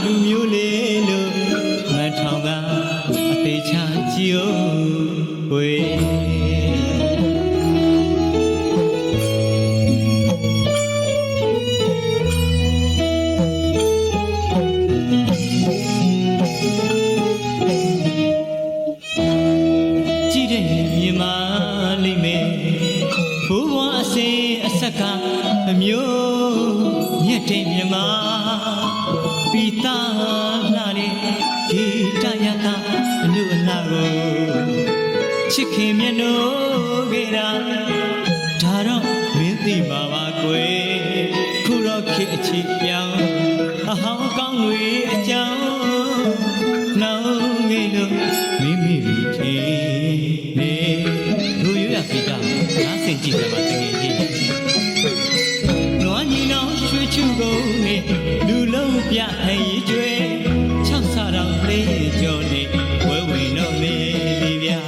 လူမျိုးလေးလို့မထောင်ကအသေးချာကြည့်ဦးဝေကြည့်တဲ့မြင်မာလိမ့်မယ်ဘိုးဘွားအစင်အဆက်ကမျိုးမြတ်တဲ့မြမာပီတာလာတဲ့ဒီတရတာအနုအနာကိုချစ်ခင်မြတ်လို့ခဲ့တာဒါတော့မင်းသိပါပါကွယ်ခုတော့ခေအချစ်ပြောင်းအဟောင်းကောင်းတွေအကြောင်းနောင်ငယ်လို့မိမိပြီးထင်နေလူရရပိတာငါစင်ကြည့်ကြပါတကယ်ကြီးနွားညီနောင်ရွှေချူကုန်နေလူလုံးပြဟဲ့ရီကျွဲ6ဆတောင်လေးကျော်နေဝဲဝင်တော့မေလီဗျာ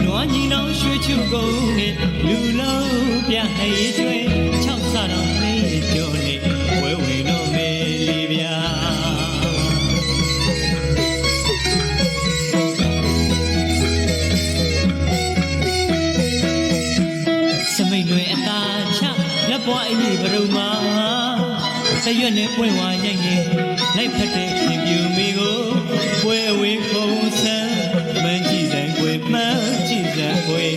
နွားညီနောင်ရွှေချူကုန်နေလူလုံးပြဟဲ့ရီကျွဲ6ဆတောင်လေးကျော်နေဝဲဝင်တော့မေလီဗျာမိတ်တွေအသာချလက်ပွားအကြီးဘရုံမှာတရွက်နဲ့ပွင့်ဝါရိုက်နေလိုက်ဖက်တဲ့ခင်ပြူမိကိုပွဲဝေးခုံဆန်းမှန်းကြည့်စံကွယ်မှန်းကြည့်စံကွယ်